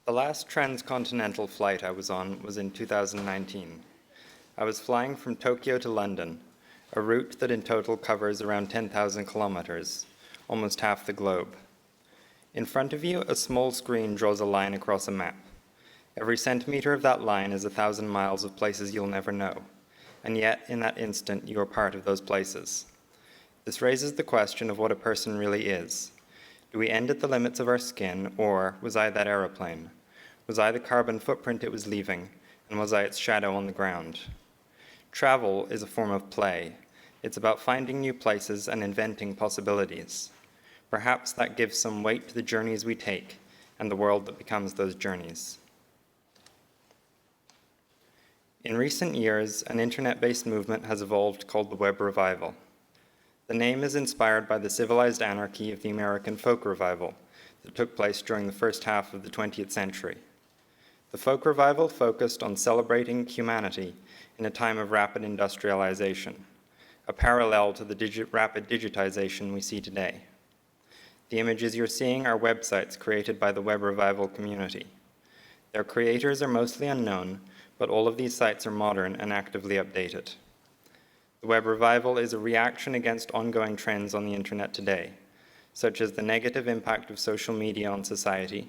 The last transcontinental flight I was on was in 2019. I was flying from Tokyo to London, a route that in total covers around 10,000 kilometers, almost half the globe. In front of you, a small screen draws a line across a map. Every centimeter of that line is 1,000 miles of places you'll never know, and yet in that instant you are part of those places. This raises the question of what a person really is. Do we end at the limits of our skin, or was I that aeroplane? Was I the carbon footprint it was leaving, and was I its shadow on the ground? Travel is a form of play. It's about finding new places and inventing possibilities. Perhaps that gives some weight to the journeys we take and the world that becomes those journeys. In recent years, an internet-based movement has evolved called the Web Revival. The name is inspired by the civilized anarchy of the American folk revival that took place during the first half of the 20th century. The folk revival focused on celebrating humanity in a time of rapid industrialization, a parallel to the rapid digitization we see today. The images you're seeing are websites created by the Web Revival community. Their creators are mostly unknown, but all of these sites are modern and actively updated. The Web Revival is a reaction against ongoing trends on the internet today, such as the negative impact of social media on society,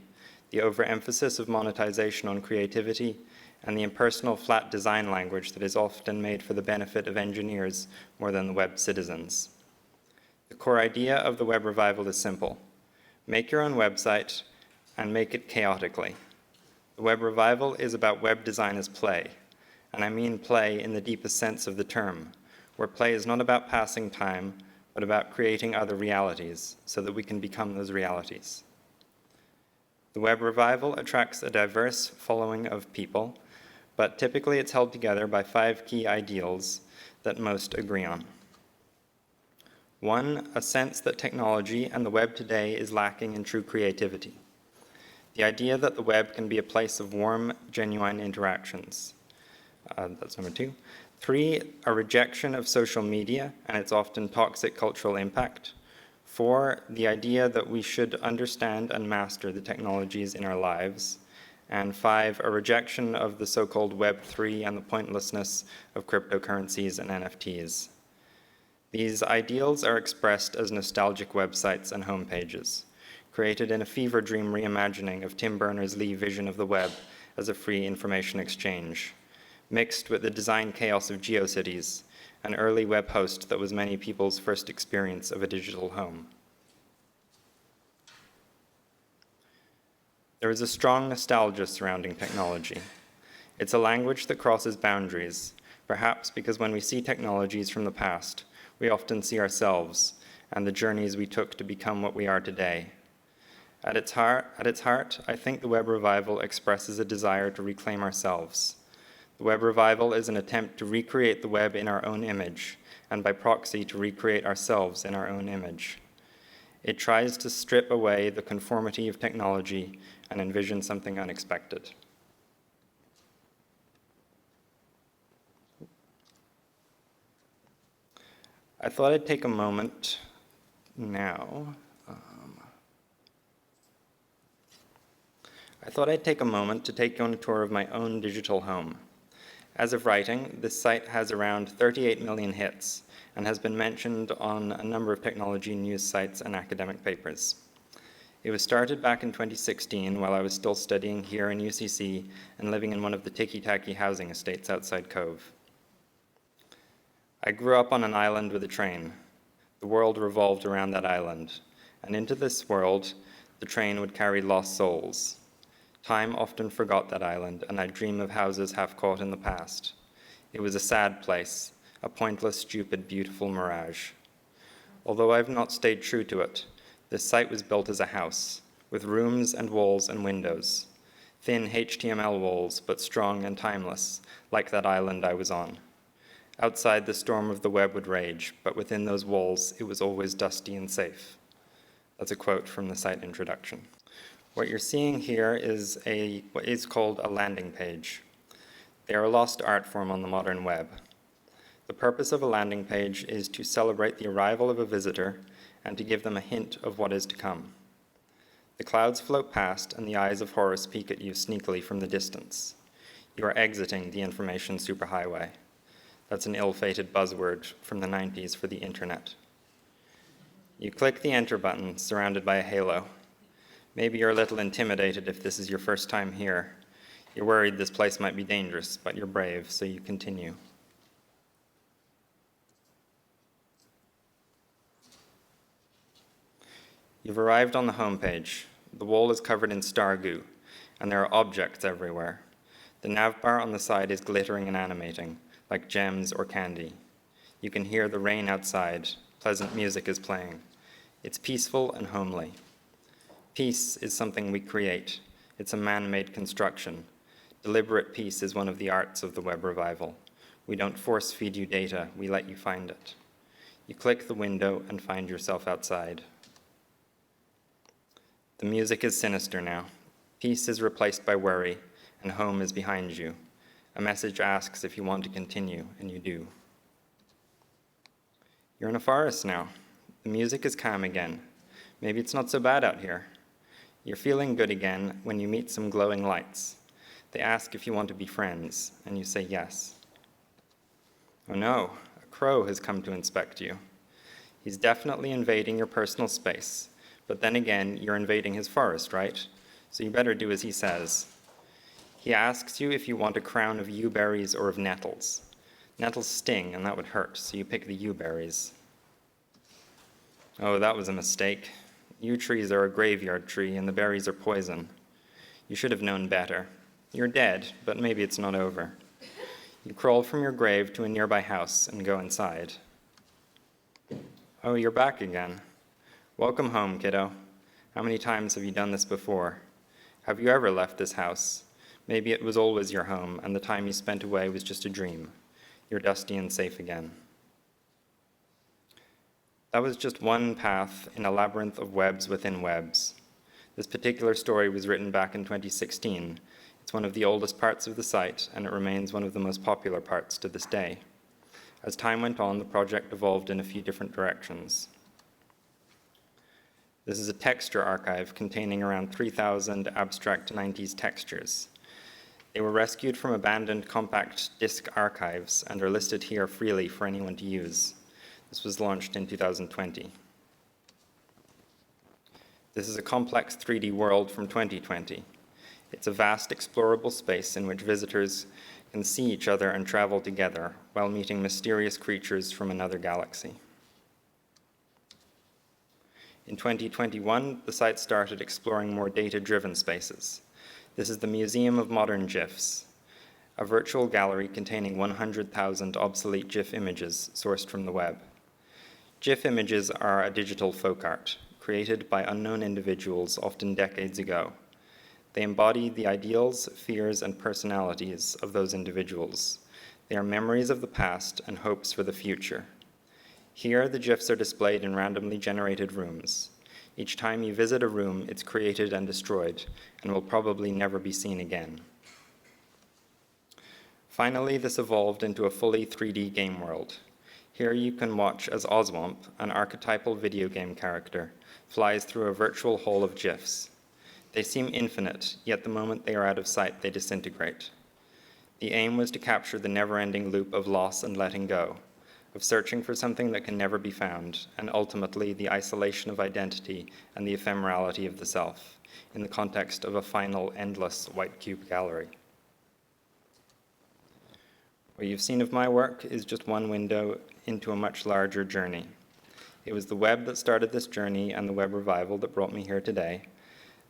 the overemphasis of monetization on creativity, and the impersonal flat design language that is often made for the benefit of engineers more than the web citizens. The core idea of the Web Revival is simple. Make your own website and make it chaotically. The Web Revival is about web design as play, and I mean play in the deepest sense of the term, where play is not about passing time, but about creating other realities so that we can become those realities. The Web Revival attracts a diverse following of people, but typically it's held together by 5 key ideals that most agree on. 1, a sense that technology and the web today is lacking in true creativity. The idea that the web can be a place of warm, genuine interactions. That's number 2. 3, a rejection of social media and its often toxic cultural impact. 4, the idea that we should understand and master the technologies in our lives. And 5, a rejection of the so-called Web3 and the pointlessness of cryptocurrencies and NFTs. These ideals are expressed as nostalgic websites and homepages, created in a fever dream reimagining of Tim Berners-Lee vision of the web as a free information exchange, mixed with the design chaos of GeoCities, an early web host that was many people's first experience of a digital home. There is a strong nostalgia surrounding technology. It's a language that crosses boundaries, perhaps because when we see technologies from the past, we often see ourselves and the journeys we took to become what we are today. At its heart, I think the Web Revival expresses a desire to reclaim ourselves. The Web Revival is an attempt to recreate the web in our own image, and by proxy to recreate ourselves in our own image. It tries to strip away the conformity of technology and envision something unexpected. I thought I'd take a moment now. To take you on a tour of my own digital home. As of writing, this site has around 38 million hits and has been mentioned on a number of technology news sites and academic papers. It was started back in 2016 while I was still studying here in UCC and living in one of the ticky-tacky housing estates outside Cove. I grew up on an island with a train. The world revolved around that island, and into this world, the train would carry lost souls. Time often forgot that island, and I dream of houses half caught in the past. It was a sad place, a pointless, stupid, beautiful mirage. Although I've not stayed true to it, this site was built as a house, with rooms and walls and windows. Thin HTML walls, but strong and timeless, like that island I was on. Outside, the storm of the web would rage, but within those walls, it was always dusty and safe. That's a quote from the site introduction. What you're seeing here is what is called a landing page. They are a lost art form on the modern web. The purpose of a landing page is to celebrate the arrival of a visitor and to give them a hint of what is to come. The clouds float past, and the eyes of Horus peek at you sneakily from the distance. You are exiting the information superhighway. That's an ill-fated buzzword from the 90s for the internet. You click the enter button, surrounded by a halo. Maybe you're a little intimidated if this is your first time here. You're worried this place might be dangerous, but you're brave, so you continue. You've arrived on the homepage. The wall is covered in star goo, and there are objects everywhere. The nav bar on the side is glittering and animating, like gems or candy. You can hear the rain outside. Pleasant music is playing. It's peaceful and homely. Peace is something we create. It's a man-made construction. Deliberate peace is one of the arts of the web revival. We don't force-feed you data, we let you find it. You click the window and find yourself outside. The music is sinister now. Peace is replaced by worry, and home is behind you. A message asks if you want to continue, and you do. You're in a forest now. The music is calm again. Maybe it's not so bad out here. You're feeling good again when you meet some glowing lights. They ask if you want to be friends, and you say yes. Oh no, a crow has come to inspect you. He's definitely invading your personal space, but then again, you're invading his forest, right? So you better do as he says. He asks you if you want a crown of yew berries or of nettles. Nettles sting, and that would hurt, so you pick the yew berries. Oh, that was a mistake. Yew trees are a graveyard tree, and the berries are poison. You should have known better. You're dead, but maybe it's not over. You crawl from your grave to a nearby house and go inside. Oh, you're back again. Welcome home, kiddo. How many times have you done this before? Have you ever left this house? Maybe it was always your home, and the time you spent away was just a dream. You're dusty and safe again. That was just one path in a labyrinth of webs within webs. This particular story was written back in 2016. It's one of the oldest parts of the site, and it remains one of the most popular parts to this day. As time went on, the project evolved in a few different directions. This is a texture archive containing around 3,000 abstract 90s textures. They were rescued from abandoned compact disc archives and are listed here freely for anyone to use. This was launched in 2020. This is a complex 3D world from 2020. It's a vast explorable space in which visitors can see each other and travel together while meeting mysterious creatures from another galaxy. In 2021, the site started exploring more data-driven spaces. This is the Museum of Modern GIFs, a virtual gallery containing 100,000 obsolete GIF images sourced from the web. GIF images are a digital folk art, created by unknown individuals often decades ago. They embody the ideals, fears, and personalities of those individuals. They are memories of the past and hopes for the future. Here, the GIFs are displayed in randomly generated rooms. Each time you visit a room, it's created and destroyed, and will probably never be seen again. Finally, this evolved into a fully 3D game world. Here you can watch as Oswamp, an archetypal video game character, flies through a virtual hole of GIFs. They seem infinite, yet the moment they are out of sight, they disintegrate. The aim was to capture the never-ending loop of loss and letting go, of searching for something that can never be found, and ultimately the isolation of identity and the ephemerality of the self, in the context of a final, endless white cube gallery. What you've seen of my work is just one window into a much larger journey. It was the web that started this journey and the web revival that brought me here today.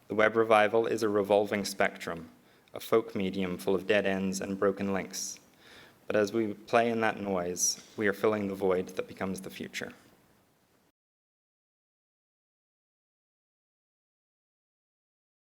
The web revival is a revolving spectrum, a folk medium full of dead ends and broken links. But as we play in that noise, we are filling the void that becomes the future.